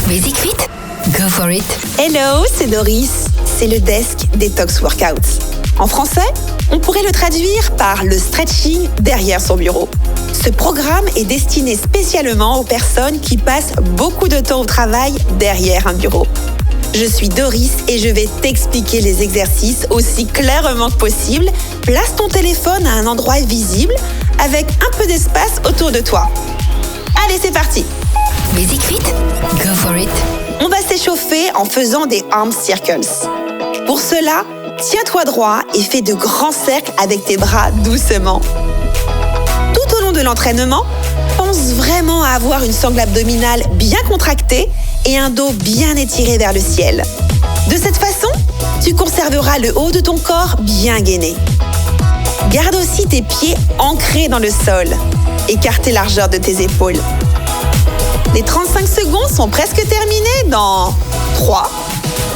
Music Fit, go for it. Hello, c'est Doris. C'est le desk Detox Workouts. En français, on pourrait le traduire par le stretching derrière son bureau. Ce programme est destiné spécialement aux personnes qui passent beaucoup de temps au travail derrière un bureau. Je suis Doris et je vais t'expliquer les exercices aussi clairement que possible. Place ton téléphone à un endroit visible avec un peu d'espace autour de toi. Allez, c'est parti! Music Fit, go for it. On va s'échauffer en faisant des arm circles. Pour cela, tiens-toi droit et fais de grands cercles avec tes bras doucement. Tout au long de l'entraînement, pense vraiment à avoir une sangle abdominale bien contractée et un dos bien étiré vers le ciel. De cette façon, tu conserveras le haut de ton corps bien gainé. Garde aussi tes pieds ancrés dans le sol. Écarte les largeurs de tes épaules. Les 35 secondes sont presque terminées dans 3,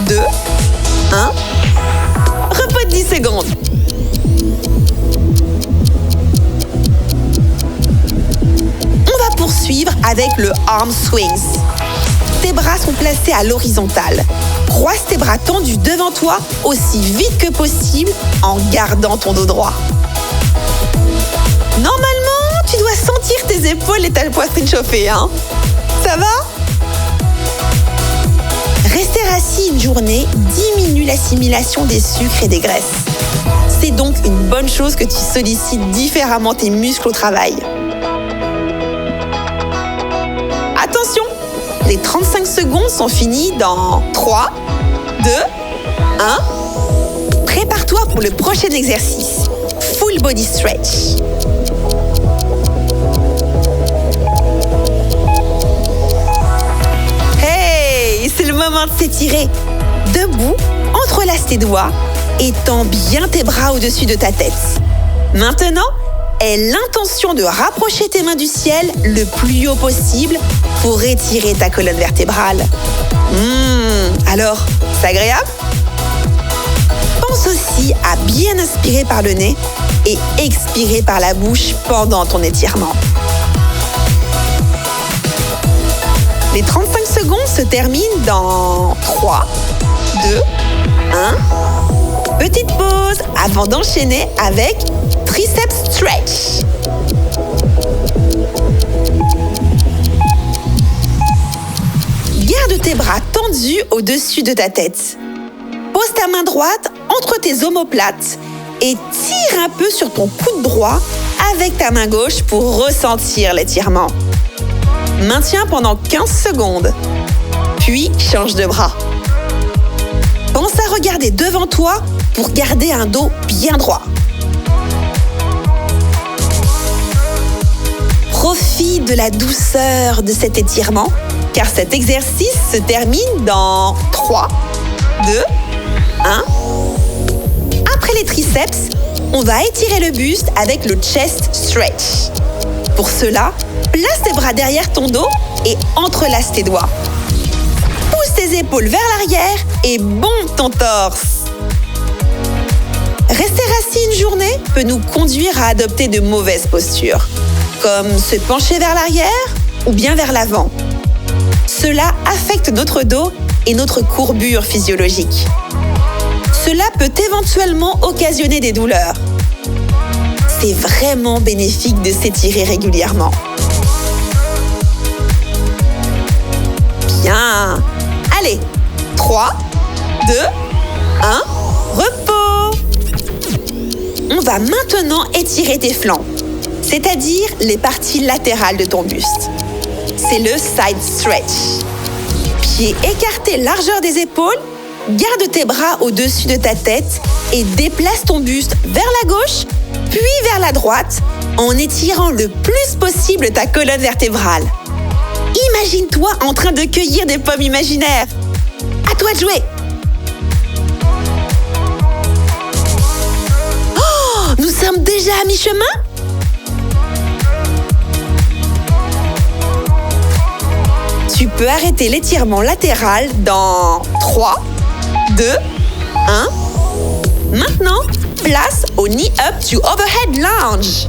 2, 1. Repos de 10 secondes. On va poursuivre avec le arm swings. Tes bras sont placés à l'horizontale. Croise tes bras tendus devant toi aussi vite que possible en gardant ton dos droit. Normalement, tu dois sentir tes épaules et ta poitrine chauffer, hein? Ça va? Rester assis une journée diminue l'assimilation des sucres et des graisses. C'est donc une bonne chose que tu sollicites différemment tes muscles au travail. Attention, les 35 secondes sont finies dans 3, 2, 1. Prépare-toi pour le prochain exercice. Full body stretch. C'est le moment de s'étirer. Debout, entrelace tes doigts et tends bien tes bras au-dessus de ta tête. Maintenant, aie l'intention de rapprocher tes mains du ciel le plus haut possible pour étirer ta colonne vertébrale. Alors, c'est agréable? Pense aussi à bien inspirer par le nez et expirer par la bouche pendant ton étirement. Les 35 secondes se terminent dans 3, 2, 1. Petite pause avant d'enchaîner avec triceps stretch. Garde tes bras tendus au-dessus de ta tête. Pose ta main droite entre tes omoplates et tire un peu sur ton coude droit avec ta main gauche pour ressentir l'étirement. Maintiens pendant 15 secondes, puis change de bras. Pense à regarder devant toi pour garder un dos bien droit. Profite de la douceur de cet étirement, car cet exercice se termine dans 3, 2, 1. Après les triceps, on va étirer le buste avec le chest stretch. Pour cela, place tes bras derrière ton dos et entrelace tes doigts. Pousse tes épaules vers l'arrière et bombe ton torse. Rester assis une journée peut nous conduire à adopter de mauvaises postures, comme se pencher vers l'arrière ou bien vers l'avant. Cela affecte notre dos et notre courbure physiologique. Cela peut éventuellement occasionner des douleurs. C'est vraiment bénéfique de s'étirer régulièrement. Bien. Allez, 3, 2, 1, repos. On va maintenant étirer tes flancs, c'est-à-dire les parties latérales de ton buste. C'est le side stretch. Pieds écartés largeur des épaules, garde tes bras au-dessus de ta tête et déplace ton buste vers la gauche, puis vers la droite, en étirant le plus possible ta colonne vertébrale. Imagine-toi en train de cueillir des pommes imaginaires. À toi de jouer. Oh, nous sommes déjà à mi-chemin? Tu peux arrêter l'étirement latéral dans 3, 2, 1. Maintenant, place au knee up to overhead lunge.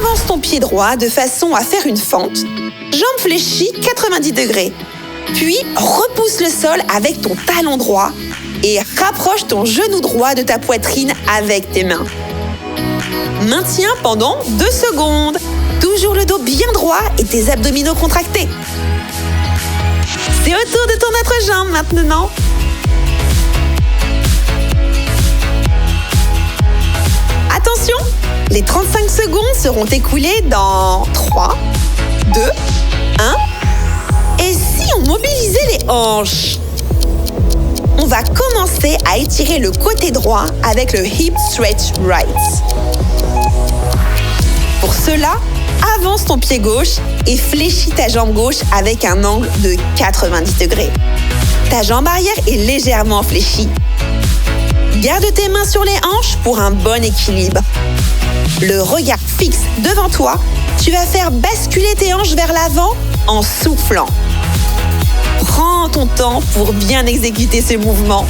avance ton pied droit de façon à faire une fente, jambe fléchie 90 degrés. Puis repousse le sol avec ton talon droit et rapproche ton genou droit de ta poitrine avec tes mains. Maintiens pendant 2 secondes. Toujours le dos bien droit et tes abdominaux contractés. C'est au tour de ton autre jambe maintenant. Attention, les 35 secondes seront écoulées dans 3, 2, 1. Et si on mobilisait les hanches? On va commencer à étirer le côté droit avec le hip stretch right. Pour cela, avance ton pied gauche et fléchis ta jambe gauche avec un angle de 90 degrés. Ta jambe arrière est légèrement fléchie. Garde tes mains sur les hanches pour un bon équilibre. Le regard fixe devant toi, tu vas faire basculer tes hanches vers l'avant en soufflant. Prends ton temps pour bien exécuter ce mouvement.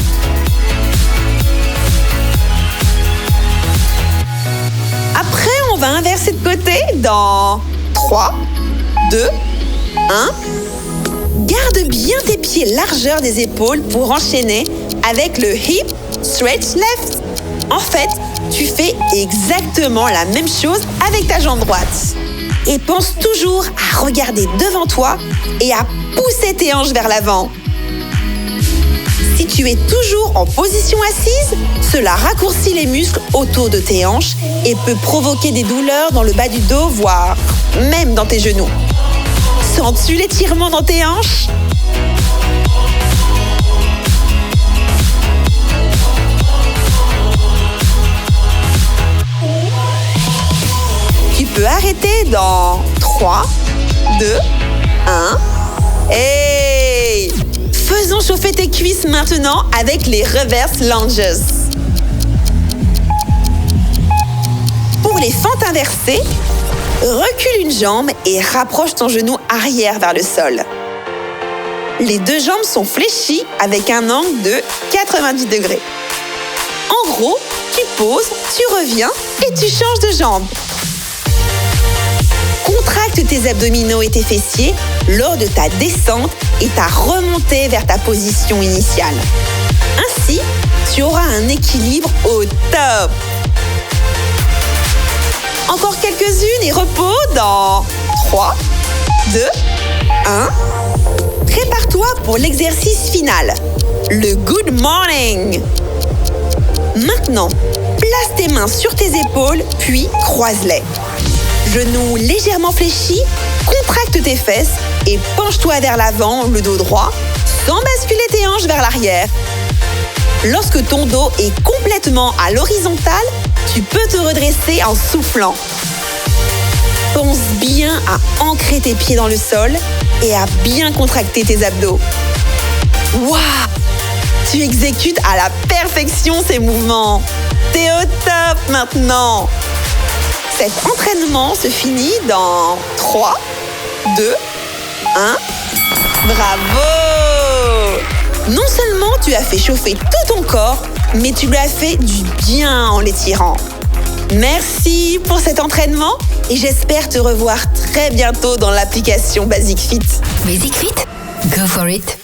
Après, on va inverser de côté dans 3, 2, 1. Garde bien tes pieds largeur des épaules pour enchaîner avec le hip stretch left. En fait, tu fais exactement la même chose avec ta jambe droite. Et pense toujours à regarder devant toi et à pousser tes hanches vers l'avant. Si tu es toujours en position assise, cela raccourcit les muscles autour de tes hanches et peut provoquer des douleurs dans le bas du dos, voire même dans tes genoux. Sens-tu l'étirement dans tes hanches? Tu peux arrêter dans 3, 2, 1. Hey! Faisons chauffer tes cuisses maintenant avec les reverse lunges. Pour les fentes inversées, recule une jambe et rapproche ton genou arrière vers le sol. Les 2 jambes sont fléchies avec un angle de 90 degrés. En gros, tu poses, tu reviens et tu changes de jambe. Contracte tes abdominaux et tes fessiers lors de ta descente et ta remontée vers ta position initiale. Ainsi, tu auras un équilibre au top. Encore quelques-unes et repos dans 3, 2, 1. Prépare-toi pour l'exercice final, le Good Morning. Maintenant, place tes mains sur tes épaules, puis croise-les. Genoux légèrement fléchis, contracte tes fesses et penche-toi vers l'avant, le dos droit, sans basculer tes hanches vers l'arrière. Lorsque ton dos est complètement à l'horizontale, tu peux te redresser en soufflant. Pense bien à ancrer tes pieds dans le sol et à bien contracter tes abdos. Waouh! Tu exécutes à la perfection ces mouvements. T'es au top maintenant! Cet entraînement se finit dans 3, 2, 1. Bravo! Non seulement tu as fait chauffer tout ton corps, mais tu l'as fait du bien en l'étirant. Merci pour cet entraînement et j'espère te revoir très bientôt dans l'application Basic Fit. Basic Fit, go for it.